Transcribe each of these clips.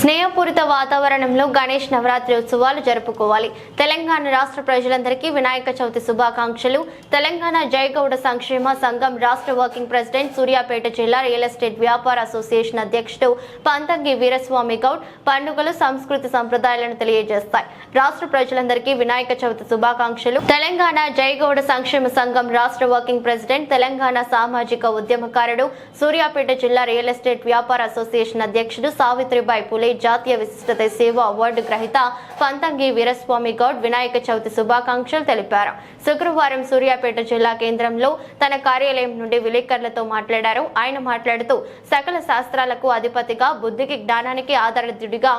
స్నేహపూరిత వాతావరణంలో గణేష్ నవరాత్రి ఉత్సవాలు జరుపుకోవాలి. తెలంగాణ రాష్ట్ర ప్రజలందరికీ వినాయక చవితి శుభాకాంక్షలు. తెలంగాణ జయగౌడ సంక్షేమ సంఘం రాష్ట్ర వర్కింగ్ ప్రెసిడెంట్, సూర్యాపేట జిల్లా రియల్ ఎస్టేట్ వ్యాపార అసోసియేషన్ అధ్యక్షుడు పంతంగి వీరస్వామి గౌడ్ పండుగలు, సంస్కృతి సంప్రదాయాలను తెలియజేస్తాయి. రాష్ట్ర ప్రజలందరికీ వినాయక చవితి శుభాకాంక్షలు. తెలంగాణ జయగౌడ సంక్షేమ సంఘం రాష్ట్ర వర్కింగ్ ప్రెసిడెంట్, తెలంగాణ సామాజిక ఉద్యమకారుడు, సూర్యాపేట జిల్లా రియల్ ఎస్టేట్ వ్యాపార అసోసియేషన్ అధ్యక్షుడు సావిత్రిబాయి పులే జాతీయ విశిష్టత సేవ అవార్డు గ్రహీత పంతంగి వీరస్వామి గౌడ్ వినాయక చవితి శుభాకాంక్షలు తెలిపారు. శుక్రవారం సూర్యాపేట జిల్లా కేంద్రంలో తన కార్యాలయం నుండి విలేకరులతో మాట్లాడారు. ఆయన మాట్లాడుతూ, సకల శాస్త్రాలకు అధిపతిగా, బుద్ధికి జ్ఞానానికి ఆధారయుడిగా,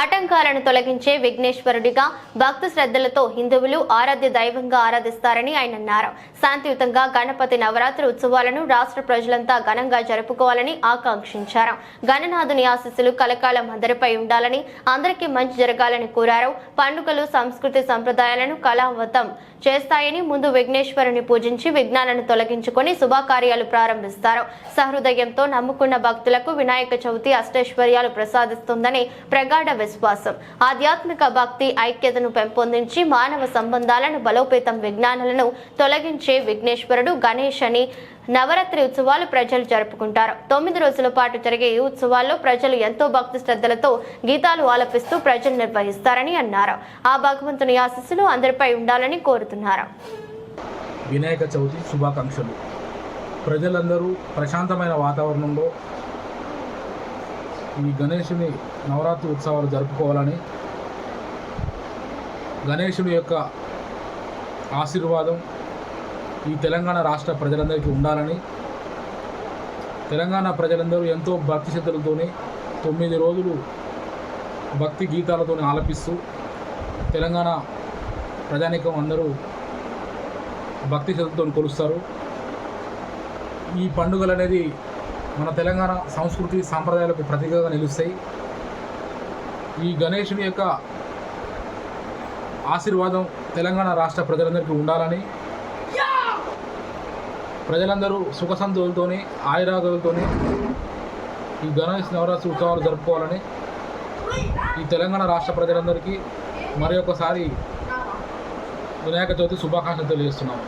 ఆటంకాలను తొలగించే విఘ్నేశ్వరుడిగా భక్తి శ్రద్ధలతో హిందువులు ఆరాధ్య దైవంగా ఆరాధిస్తారని ఆయన అన్నారు. శాంతియుతంగా గణపతి నవరాత్రి ఉత్సవాలను రాష్ట్ర ప్రజలంతా ఘనంగా జరుపుకోవాలని ఆకాంక్షించారు. గణనాథుని ఆశీస్సులు కలకాలం అందరిపై ఉండాలని, అందరికీ మంచి జరగాలని కోరారు. పండుగలు, సంస్కృతి సంప్రదాయాలను కళావతం చేస్తాయని, ముందు విఘ్నేశ్వరుని పూజించి విఘ్నాలను తొలగించుకొని శుభకార్యాలు ప్రారంభిస్తారు. సహృదయంతో నమ్ముకున్న భక్తులకు వినాయక చవితి అష్టైశ్వర్యాలు ప్రసాదిస్తుందని ప్రగాఢ విశ్వాసం. ఆధ్యాత్మిక భక్తి ఐక్యతను పెంపొందించి మానవ సంబంధాలను బలోపేతం, విజ్ఞానాలను తొలగించే విఘ్నేశ్వరుడు గణేష్ అని నవరాత్రి ఉత్సవాలు ప్రజలు జరుపుకుంటారు. 9 రోజుల పాటు జరిగే ఈ ఉత్సవాల్లో ప్రజలు ఎంతో భక్తి శ్రద్ధలతో గీతాలు ఆలపిస్తూ ప్రజలు నిర్వహిస్తారని అన్నారు. ఆ భగవంతుని ఆశీస్సులు అందరిపై ఉండాలని కోరుతున్నారు. వినాయక చవితి శుభాకాంక్షలు. ప్రజలందరూ ప్రశాంతమైన వాతావరణంలో ఈ గణేశుని నవరాత్రి ఉత్సవాలు జరుపుకోవాలని, గణేశుని యొక్క ఆశీర్వాదం ఈ తెలంగాణ రాష్ట్ర ప్రజలందరికీ ఉండాలని, తెలంగాణ ప్రజలందరూ ఎంతో భక్తి శ్రద్ధలతోని 9 రోజులు భక్తి గీతాలతో ఆలపిస్తూ తెలంగాణ ప్రజానీకం అందరూ భక్తి శ్రద్ధతో కొలుస్తారు. ఈ పండుగలు అనేది మన తెలంగాణ సంస్కృతి సాంప్రదాయాలకు ప్రతీకగా నిలుస్తాయి. ఈ గణేశుని యొక్క ఆశీర్వాదం తెలంగాణ రాష్ట్ర ప్రజలందరికీ ఉండాలని, ప్రజలందరూ సుఖ సంతోషాలతోని ఆయురారోగ్యాలతోని ఈ గణేష్ నవరాత్రి ఉత్సవాలు జరుపుకోవాలని ఈ తెలంగాణ రాష్ట్ర ప్రజలందరికీ మరి ఒకసారి వినాయక చవితి శుభాకాంక్షలు తెలియజేస్తున్నాము.